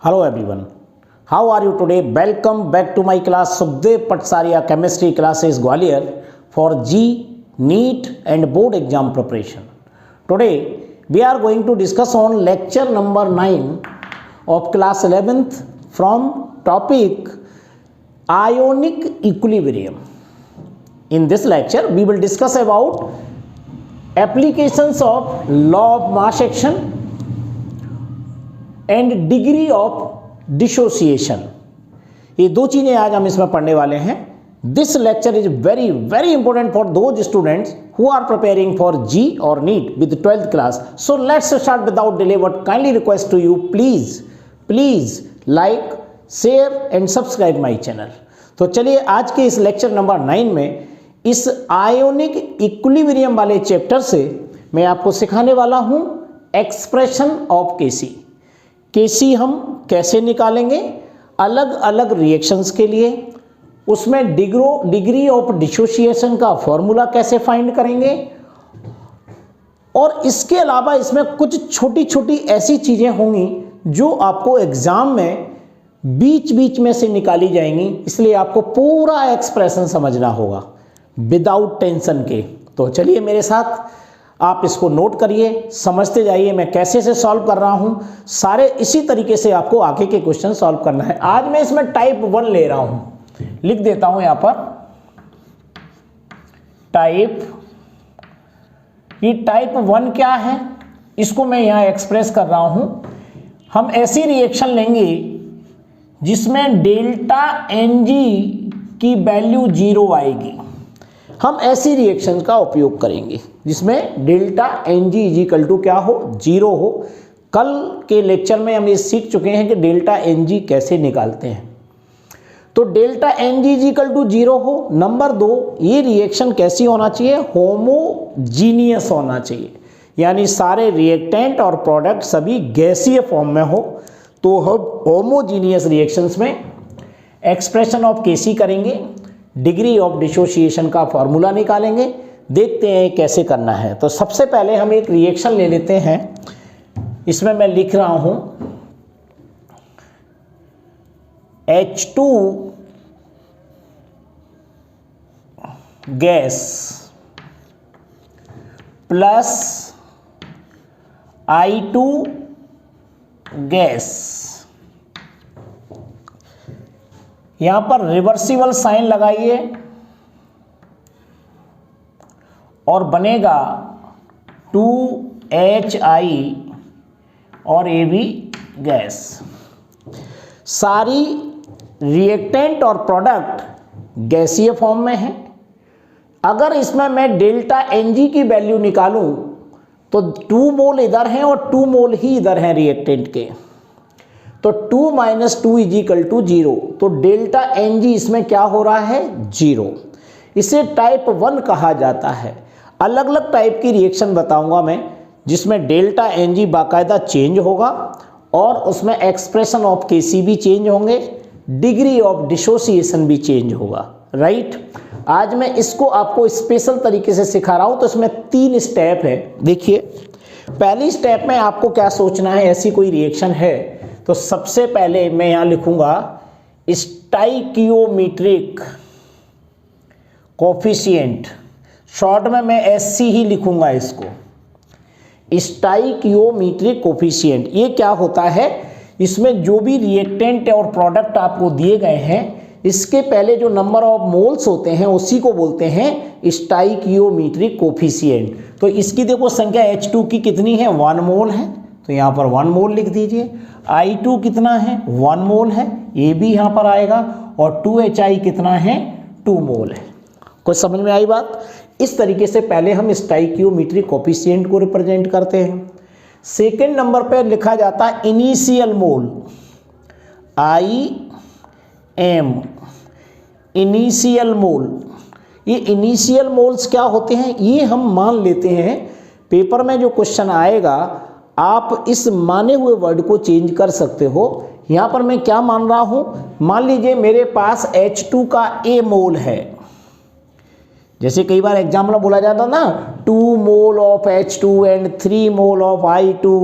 Hello everyone. How are you today? Welcome back to my class Sukhdev Patsaria Chemistry classes Gwalior for G, NEET and board exam preparation. Today we are going to discuss on lecture number 9 of class 11th from topic ionic equilibrium. In this lecture we will discuss about applications of law of mass action and degree of dissociation. ये दो चीज़ें आज हम इसमें पढ़ने वाले हैं। This lecture is very very important for those students who are preparing for JEE और NEET with 12th class. So let's start without delay. But kindly request to you please like share and subscribe my channel. तो चलिए आज के इस lecture number 9 में इस ionic equilibrium वाले chapter से मैं आपको सिखाने वाला हूँ एक्सप्रेशन ऑफ केसी। केसी हम कैसे निकालेंगे अलग अलग रिएक्शंस के लिए, उसमें डिग्री ऑफ डिसोसिएशन का फॉर्मूला कैसे फाइंड करेंगे, और इसके अलावा इसमें कुछ छोटी छोटी ऐसी चीज़ें होंगी जो आपको एग्ज़ाम में बीच बीच में से निकाली जाएंगी, इसलिए आपको पूरा एक्सप्रेशन समझना होगा विदाउट टेंशन के। तो चलिए मेरे साथ आप इसको नोट करिए, समझते जाइए मैं कैसे से सॉल्व कर रहा हूं। सारे इसी तरीके से आपको आगे के क्वेश्चन सॉल्व करना है। आज मैं इसमें टाइप 1 ले रहा हूं, लिख देता हूं यहां पर टाइप। ये टाइप 1 क्या है इसको मैं यहां एक्सप्रेस कर रहा हूं। हम ऐसी रिएक्शन लेंगे जिसमें डेल्टा NG की वैल्यू 0 आएगी। हम ऐसी रिएक्शन का उपयोग करेंगे जिसमें डेल्टा NG इजिकल टू क्या हो, 0 हो। कल के लेक्चर में हम ये सीख चुके हैं कि डेल्टा NG कैसे निकालते हैं। तो डेल्टा NG इजिकल टू 0 हो। नंबर 2, ये रिएक्शन कैसी होना चाहिए, होमोजीनियस होना चाहिए, यानी सारे रिएक्टेंट और प्रोडक्ट सभी गैसीय फॉर्म में हो। तो हम होमोजीनियस रिएक्शंस में एक्सप्रेशन ऑफ केसी करेंगे, डिग्री ऑफ डिसोसिएशन का फॉर्मूला निकालेंगे। देखते हैं कैसे करना है। तो सबसे पहले हम एक रिएक्शन ले लेते हैं। इसमें मैं लिख रहा हूं H2 gas plus I2 gas. यहां पर रिवर्सिबल साइन लगाइए और बनेगा 2HI और AB गैस। सारी रिएक्टेंट और प्रोडक्ट गैसीय फॉर्म में है। अगर इसमें मैं डेल्टा NG की वैल्यू निकालूं तो 2 मोल इधर हैं और 2 मोल ही इधर हैं रिएक्टेंट के, तो 2 - 2 इजिकल टू 0। तो डेल्टा NG इसमें क्या हो रहा है, 0। इसे टाइप 1 कहा जाता है। अलग अलग टाइप की रिएक्शन बताऊंगा मैं जिसमें डेल्टा NG बाकायदा चेंज होगा और उसमें एक्सप्रेशन ऑफ केसी भी चेंज होंगे, डिग्री ऑफ डिसोसिएशन भी चेंज होगा। राइट, आज मैं इसको आपको स्पेशल तरीके से सिखा रहा हूं। तो इसमें 3 स्टेप है। देखिए, पहली स्टेप में आपको क्या सोचना है, ऐसी कोई रिएक्शन है तो सबसे पहले मैं यहां लिखूंगा स्टाइकियोमेट्रिक कोफिशिएंट। शॉर्ट में मैं SC ही लिखूंगा इसको, स्टाइकियोमेट्रिक कोफिशिएंट। ये क्या होता है, इसमें जो भी रिएक्टेंट और प्रोडक्ट आपको दिए गए हैं इसके पहले जो नंबर ऑफ मोल्स होते हैं उसी को बोलते हैं स्टाइकियोमेट्रिक कोफिशिएंट। तो इसकी देखो संख्या H2 की कितनी है, 1 मोल है, तो यहाँ पर 1 मोल लिख दीजिए। I2 कितना है, 1 मोल है, ये भी यहाँ पर आएगा। और 2HI कितना है, 2 मोल है। कुछ समझ में आई बात। इस तरीके से पहले हम स्टाइकियोमेट्रिक कोफिशिएंट को रिप्रेजेंट करते हैं। सेकेंड नंबर पर लिखा जाता है इनिशियल मोल, IM, इनिशियल मोल। ये इनिशियल मोल्स क्या होते हैं, ये हम मान लेते हैं। पेपर में जो क्वेश्चन आएगा आप इस माने हुए वर्ड को चेंज कर सकते हो। यहाँ पर मैं क्या मान रहा हूँ, मान लीजिए मेरे पास H2 का A मोल है। जैसे कई बार एग्जाम में बोला जाता ना 2 mole of H2 and 3 mole of I2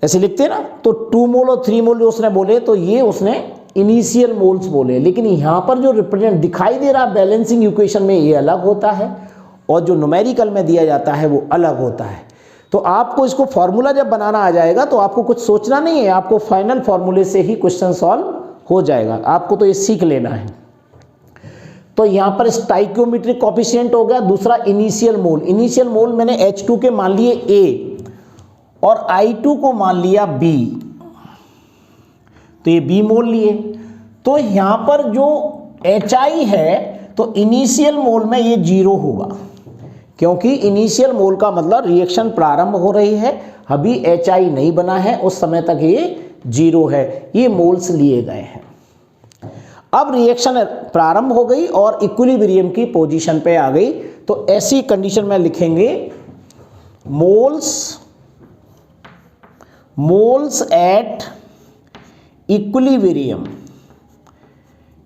ऐसे लिखते हैं ना, तो 2 मोल और 3 मोल जो उसने बोले तो ये उसने इनिशियल मोल्स बोले, लेकिन यहाँ पर जो रिप्रेजेंट दिखाई दे रहा बैलेंसिंग इक्वेशन में ये अलग होता है और जो न्यूमेरिकल में दिया जाता है वो अलग होता है। तो आपको इसको फॉर्मूला जब बनाना आ जाएगा तो आपको कुछ सोचना नहीं है, आपको फाइनल फॉर्मूले से ही क्वेश्चन सॉल्व हो जाएगा, आपको तो ये सीख लेना है। तो यहाँ पर स्टाइकियोमेट्रिक कोफिशिएंट हो गया, दूसरा इनिशियल मोल। इनिशियल मोल मैंने H2 के मान लिए A और I2 को मान लिया B, तो ये B मोल लिए। तो यहाँ पर जो HI है तो इनिशियल मोल में ये 0 होगा, क्योंकि इनिशियल मोल का मतलब रिएक्शन प्रारंभ हो रही है, अभी HI नहीं बना है, उस समय तक ये 0 है, ये मोल्स लिए गए हैं। अब रिएक्शन प्रारंभ हो गई और इक्विलिब्रियम की पोजीशन पे आ गई, तो ऐसी कंडीशन में लिखेंगे मोल्स एट इक्विलिब्रियम।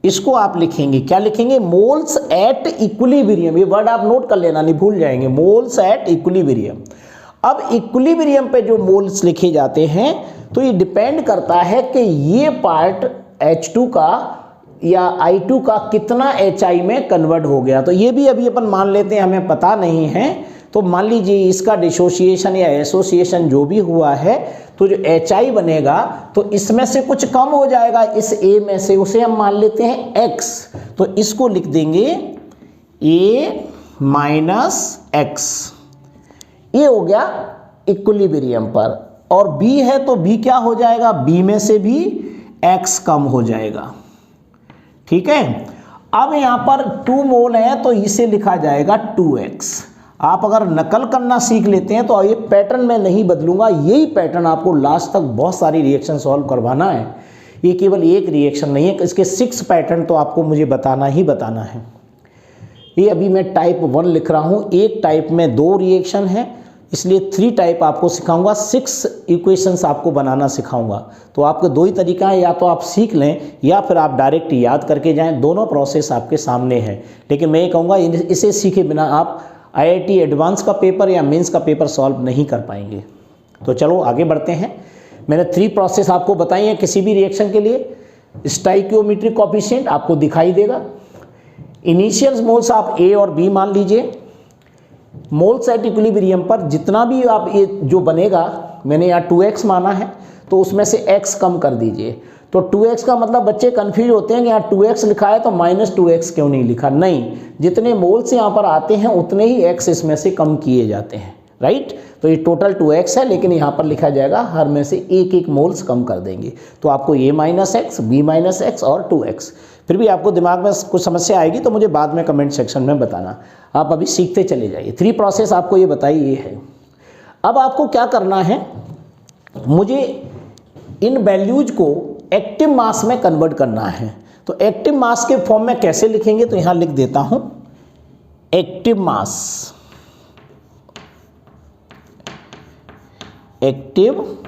इसको आप लिखेंगे, क्या लिखेंगे? Moles at equilibrium. ये वर्ड आप नोट कर लेना, नहीं भूल जाएंगे, मोल्स एट इक्विलिब्रियम। अब इक्विलिब्रियम पे जो मोल्स लिखे जाते हैं तो ये डिपेंड करता है कि ये पार्ट H2 का या I2 का कितना HI में कन्वर्ट हो गया। तो ये भी अभी अपन मान लेते हैं, हमें पता नहीं है, तो मान लीजिए इसका डिसोसिएशन या एसोसिएशन जो भी हुआ है, तो जो HI बनेगा तो इसमें से कुछ कम हो जाएगा, इस A में से, उसे हम मान लेते हैं X, तो इसको लिख देंगे A माइनस X। ये हो गया इक्विलिब्रियम पर। और B है तो B क्या हो जाएगा? B में से भी X कम हो जाएगा, ठीक है। अब यहाँ पर 2 मोल है तो इसे लिखा जाएगा 2x। आप अगर नकल करना सीख लेते हैं तो ये पैटर्न मैं नहीं बदलूंगा, यही पैटर्न आपको लास्ट तक बहुत सारी रिएक्शन सॉल्व करवाना है। ये केवल एक रिएक्शन नहीं है, इसके 6 पैटर्न तो आपको मुझे बताना ही बताना है। ये अभी मैं टाइप 1 लिख रहा हूँ, एक टाइप में 2 रिएक्शन है, इसलिए 3 टाइप आपको सिखाऊंगा, 6 इक्वेशंस आपको बनाना सिखाऊंगा। तो आपके 2 ही तरीका है, या तो आप सीख लें या फिर आप डायरेक्ट याद करके जाएं, दोनों प्रोसेस आपके सामने है। लेकिन मैं ये कहूँगा इसे सीखे बिना आप IIT एडवांस का पेपर या मेंस का पेपर सॉल्व नहीं कर पाएंगे। तो चलो आगे बढ़ते हैं। मैंने 3 प्रोसेस आपको बताई हैं किसी भी रिएक्शन के लिए। स्टाइकियोमेट्रिक कोफिशिएंट आपको दिखाई देगा, इनिशियल मोल्स आप A और B मान लीजिए। मोल्स एट इक्विलिब्रियम पर जितना भी आप ये जो बनेगा, मैंने यहाँ 2x माना है तो उसमें से x कम कर दीजिए। तो 2x का मतलब बच्चे कंफ्यूज होते हैं कि यहाँ 2x लिखा है तो -2x क्यों नहीं लिखा। नहीं, जितने मोल्स यहाँ पर आते हैं उतने ही x इसमें से कम किए जाते हैं, राइट। तो ये टोटल 2x है, लेकिन यहाँ पर लिखा जाएगा हर में से एक मोल्स कम कर देंगे। तो आपको A minus x, B minus x और 2x। फिर भी आपको दिमाग में कुछ समस्या आएगी तो मुझे बाद में कमेंट सेक्शन में बताना, आप अभी सीखते चले जाइए। 3 प्रोसेस आपको ये बताई ये है। अब आपको क्या करना है, मुझे इन वैल्यूज को एक्टिव मास में कन्वर्ट करना है। तो एक्टिव मास के फॉर्म में कैसे लिखेंगे, तो यहाँ लिख देता हूँ एक्टिव मास। एक्टिव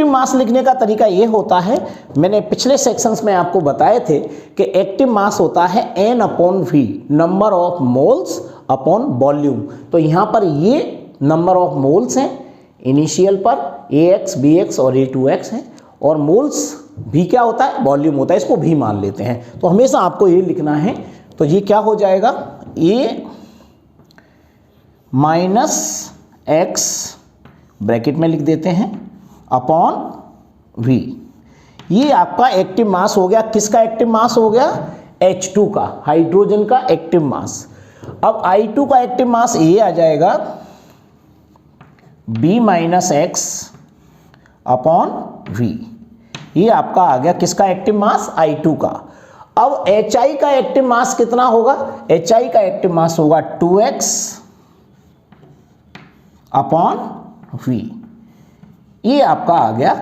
मास लिखने का तरीका ये होता है, मैंने पिछले सेक्शंस में आपको बताए थे कि एक्टिव मास होता है N/V, number of moles upon volume. तो यहाँ पर ये नंबर ऑफ मोल्स हैं, इनिशियल पर AX, BX और A2X हैं, और मोल्स भी क्या होता है? वॉल्यूम होता है, इसको भी मान लेते हैं। तो हमेशा आपको ये लिखना है, तो ये क्या हो जाएगा? A माइनस X ब्रैकेट में लिख देते हैं अपॉन V। ये आपका एक्टिव मास हो गया। किसका एक्टिव मास हो गया? H2 का, हाइड्रोजन का एक्टिव मास। अब I2 का एक्टिव मास ये आ जाएगा B minus x upon V। ये आपका आ गया किसका एक्टिव मास? I2 का। अब HI का एक्टिव मास कितना होगा? HI का एक्टिव मास होगा 2x अपॉन V। ये आपका आ गया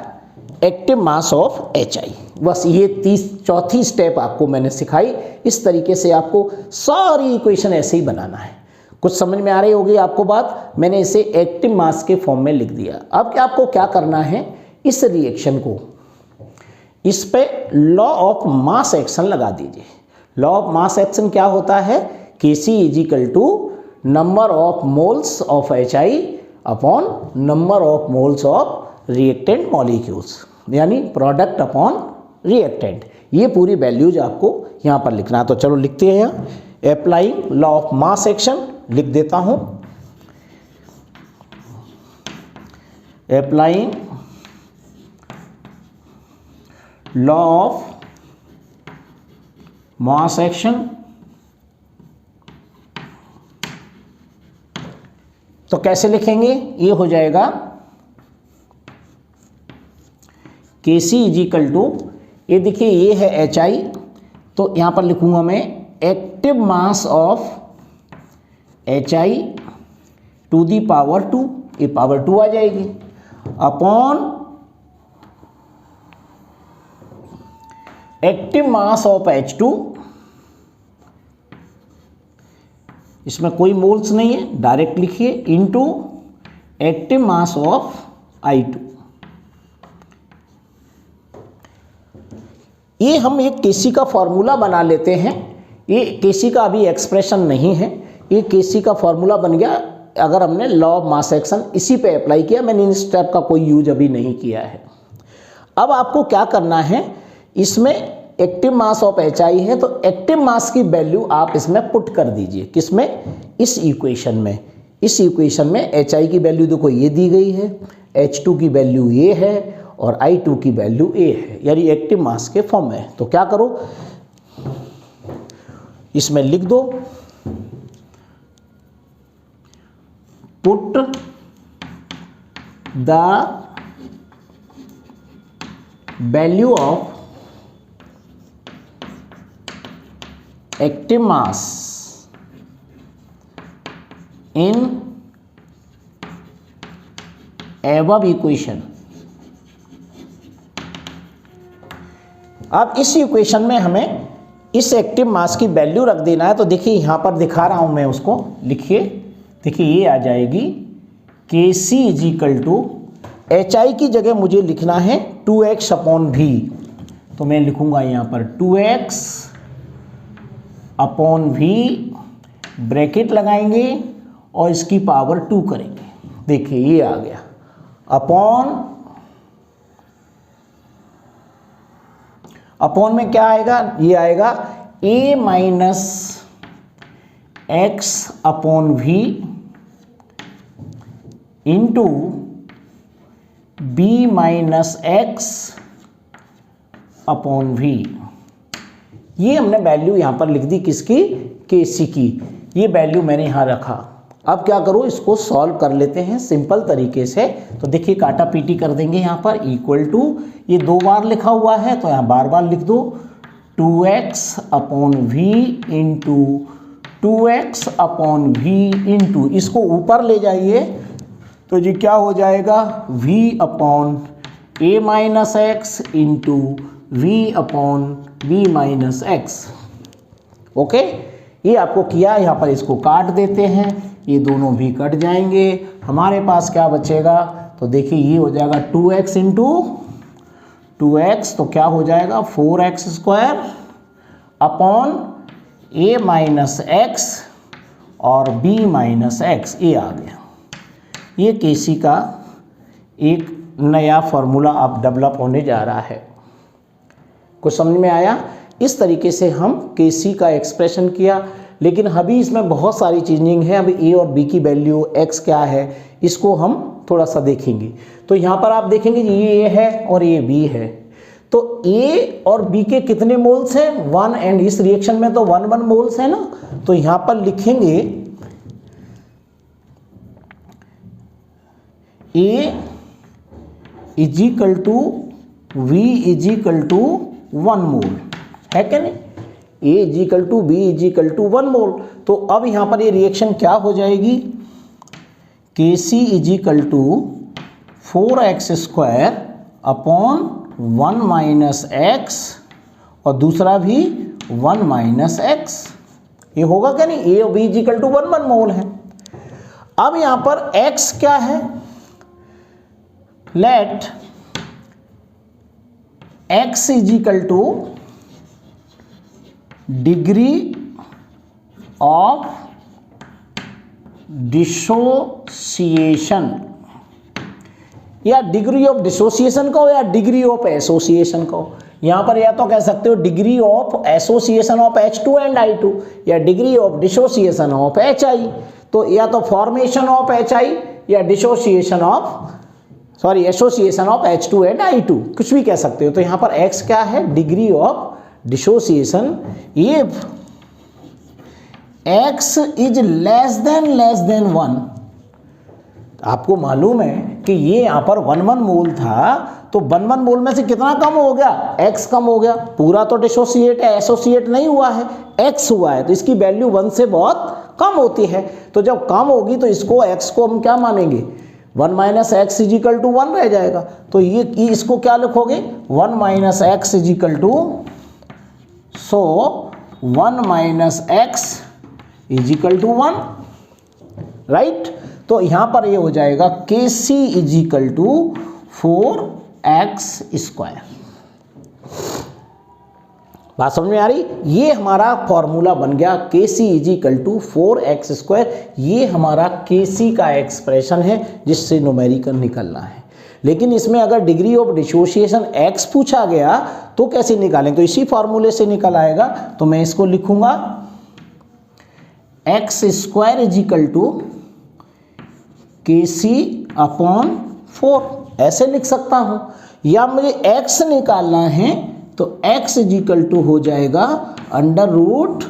एक्टिव मास ऑफ HI। बस ये चौथी स्टेप आपको मैंने सिखाई। इस तरीके से आपको सारी इक्वेशन ऐसे ही बनाना है। कुछ समझ में आ रही होगी आपको बात। मैंने इसे एक्टिव मास के फॉर्म में लिख दिया। अब क्या आपको क्या करना है, इस रिएक्शन को इस पे लॉ ऑफ मास एक्शन लगा दीजिए। लॉ ऑफ मास एक्शन क्या होता है? Kc is equal to number of moles of HI upon number of moles of reactant molecules, यानी प्रोडक्ट अपॉन रिएक्टेंट। ये पूरी वैल्यूज आपको यहाँ पर लिखना है। तो चलो लिखते हैं यहाँ, applying law of mass action लिख देता हूँ। Applying law of mass action, तो कैसे लिखेंगे, ये हो जाएगा Kc इज इक्वल टू, ये देखिए ये है HI, तो यहाँ पर लिखूंगा मैं active mass of HI to the power 2, ये पावर 2 आ जाएगी, upon active mass of H2, इसमें कोई मोल्स नहीं है, डायरेक्ट लिखिए, into active mass of I2। ये हम एक Kc का फॉर्मूला बना लेते हैं। ये Kc का अभी एक्सप्रेशन नहीं है, ये Kc का फॉर्मूला बन गया अगर हमने लॉ ऑफ मास एक्शन इसी पे अप्लाई किया। मैंने इन स्टेप का कोई यूज अभी नहीं किया है। अब आपको क्या करना है, इसमें एक्टिव मास ऑफ HI है, तो एक्टिव मास की वैल्यू आप इसमें पुट कर दीजिए, किसमें, इस इक्वेशन में। इस इक्वेशन में HI की वैल्यू देखो ये दी गई है, H2 की वैल्यू ये है और I2 की वैल्यू A है, यानी एक्टिव मास के फॉर्म में। तो क्या करो, इसमें लिख दो, put the value of active mass in above equation. अब इस इक्वेशन में हमें इस एक्टिव मास की वैल्यू रख देना है। तो देखिए यहाँ पर दिखा रहा हूँ मैं उसको, लिखिए, देखिए ये आ जाएगी Kc is equal to, HI की जगह मुझे लिखना है 2x अपॉन V, तो मैं लिखूंगा यहाँ पर 2x अपॉन V, ब्रैकेट लगाएंगे और इसकी पावर 2 करेंगे। देखिए ये आ गया, अपॉन में क्या आएगा, ये आएगा A minus x upon V into B minus x upon V। ये हमने वैल्यू यहाँ पर लिख दी, किसकी, Kc की। ये वैल्यू मैंने यहाँ रखा। अब क्या करो, इसको सॉल्व कर लेते हैं सिंपल तरीके से। तो देखिए काटा पीटी कर देंगे यहाँ पर, इक्वल टू, ये 2 बार लिखा हुआ है तो यहाँ बार बार लिख दो, 2x upon V into 2x upon V into, इसको ऊपर ले जाइए तो जी क्या हो जाएगा, V upon A minus x into V upon B minus x. Okay, ये आपको किया। यहाँ पर इसको काट देते हैं, ये दोनों भी कट जाएंगे, हमारे पास क्या बचेगा, तो देखिए ये हो जाएगा 2x इंटू 2x, तो क्या हो जाएगा 4x square upon A minus x और B माइनस एक्स, ये आ गया। ये Kc का एक नया फॉर्मूला अब डेवलप होने जा रहा है। कुछ समझ में आया? इस तरीके से हम Kc का एक्सप्रेशन किया, लेकिन अभी इसमें बहुत सारी चेंजिंग है। अभी A और B की वैल्यू, x क्या है, इसको हम थोड़ा सा देखेंगे। तो यहाँ पर आप देखेंगे ये A है और ये B है, तो A और B के कितने मोल्स हैं, 1, एंड इस रिएक्शन में तो 1 मोल्स है ना। तो यहाँ पर लिखेंगे A is equal to V is equal to 1 mole, है क्या नहीं, A is equal to B is equal to 1 mole. तो अब यहाँ पर ये रिएक्शन क्या हो जाएगी, Kc is equal to 4x square upon 1 minus x और दूसरा भी 1 माइनस एक्स। ये होगा क्या नहीं, A और B is equal to 1 mole है। अब यहाँ पर x क्या है, let x is equal to degree of dissociation, या डिग्री ऑफ डिसोसिएशन कहो या डिग्री ऑफ एसोसिएशन कहो। यहाँ पर या तो कह सकते हो degree of association of H2 and I2 या degree of dissociation of HI। तो या तो फॉर्मेशन ऑफ HI या dissociation of association of H2 and I2, कुछ भी कह सकते हो। तो यहाँ पर X क्या है, डिग्री ऑफ डिसोसिएशन। ये X इज लेस देन 1। आपको मालूम है कि ये यहाँ पर 1 मोल था, तो 1 मोल में से कितना कम हो गया, X कम हो गया। पूरा तो डिसोसिएट है, एसोसिएट नहीं हुआ है, X हुआ है, तो इसकी वैल्यू 1 से बहुत कम होती है। तो जब कम होगी तो इसको X को हम क्या मानेंगे, 1 minus x is equal to 1 रह जाएगा। तो ये इसको क्या लिखोगे, 1 minus x is equal to, so 1 minus x is equal to 1, right. तो यहां पर ये हो जाएगा K C is equal to 4x square. बात समझ में आ रही, ये हमारा फॉर्मूला बन गया K C is equal to 4x square. ये हमारा के सी का एक्सप्रेशन है जिससे न्यूमेरिकल निकलना है। लेकिन इसमें अगर डिग्री ऑफ डिसोसिएशन x पूछा गया तो कैसे निकालेंगे, तो इसी फॉर्मूले से निकल आएगा। तो मैं इसको लिखूंगा x square is equal to K C upon 4, ऐसे लिख सकता हूं। या मुझे x निकालना है तो x इज इक्वल टू हो जाएगा अंडर रूट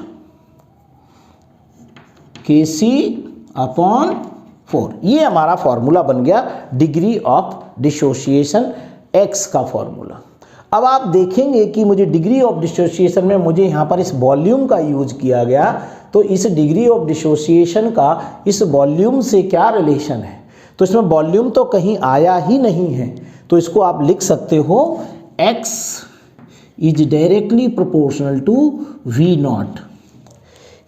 के सी अपॉन 4। ये हमारा फॉर्मूला बन गया डिग्री ऑफ डिसोसिएशन x का फॉर्मूला। अब आप देखेंगे कि मुझे डिग्री ऑफ डिसोसिएशन में मुझे यहाँ पर इस वॉल्यूम का यूज किया गया, तो इस डिग्री ऑफ डिसोसिएशन का इस वॉल्यूम से क्या रिलेशन है, तो इसमें वॉल्यूम तो कहीं आया ही नहीं है। तो इसको आप लिख सकते हो x is directly proportional to V naught,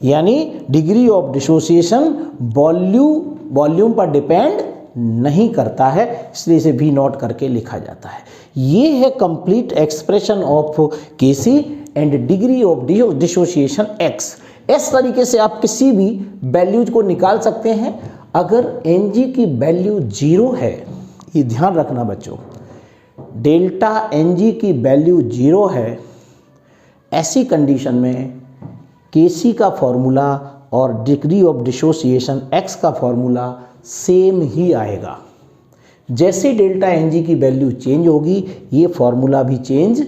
यानी डिग्री ऑफ डिसोसिएशन वॉल्यूम पर डिपेंड नहीं करता है, इसलिए इसे V नॉट करके लिखा जाता है। ये है complete expression of KC and degree of dissociation x। इस तरीके से आप किसी भी वैल्यूज को निकाल सकते हैं। अगर Ng की वैल्यू 0 है, ये ध्यान रखना बच्चों, डेल्टा Ng की वैल्यू 0 है, ऐसी कंडीशन में Kc का फॉर्मूला और डिग्री ऑफ डिसोसिएशन x का फॉर्मूला सेम ही आएगा। जैसे डेल्टा Ng की वैल्यू चेंज होगी, ये फॉर्मूला भी चेंज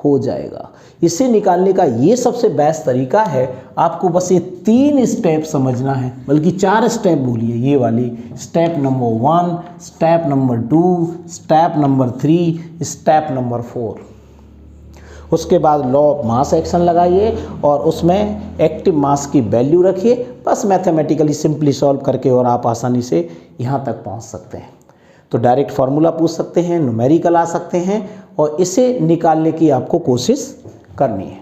हो जाएगा। इसे निकालने का ये सबसे बेस्ट तरीका है। आपको बस ये 3 स्टेप समझना है, बल्कि 4 स्टेप बोलिए ये वाली। Step number 1, step number 2, step number 3, step number 4। उसके बाद लॉ ऑफ मास एक्शन लगाइए और उसमें एक्टिव मास की वैल्यू रखिए। बस मैथमेटिकली सिंपली सॉल्व करके और आप आसानी से यहाँ तक पहुँच सकते हैं। तो डायरेक्ट फार्मूला पूछ सकते हैं, न्यूमेरिकल आ सकते हैं, और इसे निकालने की आपको कोशिश करनी है।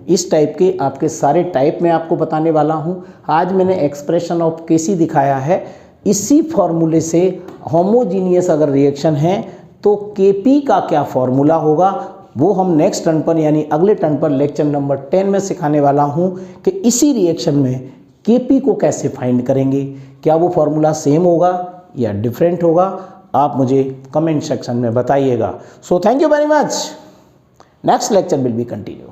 इस टाइप के आपके सारे टाइप मैं आपको बताने वाला हूँ। आज मैंने एक्सप्रेशन ऑफ केसी दिखाया है। इसी फॉर्मूले से होमोजीनियस अगर रिएक्शन है तो केपी का क्या फॉर्मूला होगा, वो हम नेक्स्ट टर्न पर यानी अगले टर्न पर लेक्चर नंबर 10 में सिखाने वाला हूँ कि इसी रिएक्शन में केपी को कैसे फाइंड करेंगे। क्या वो फॉर्मूला सेम होगा या डिफरेंट होगा, आप मुझे कमेंट सेक्शन में बताइएगा। So thank you very much. Next lecture will be continue.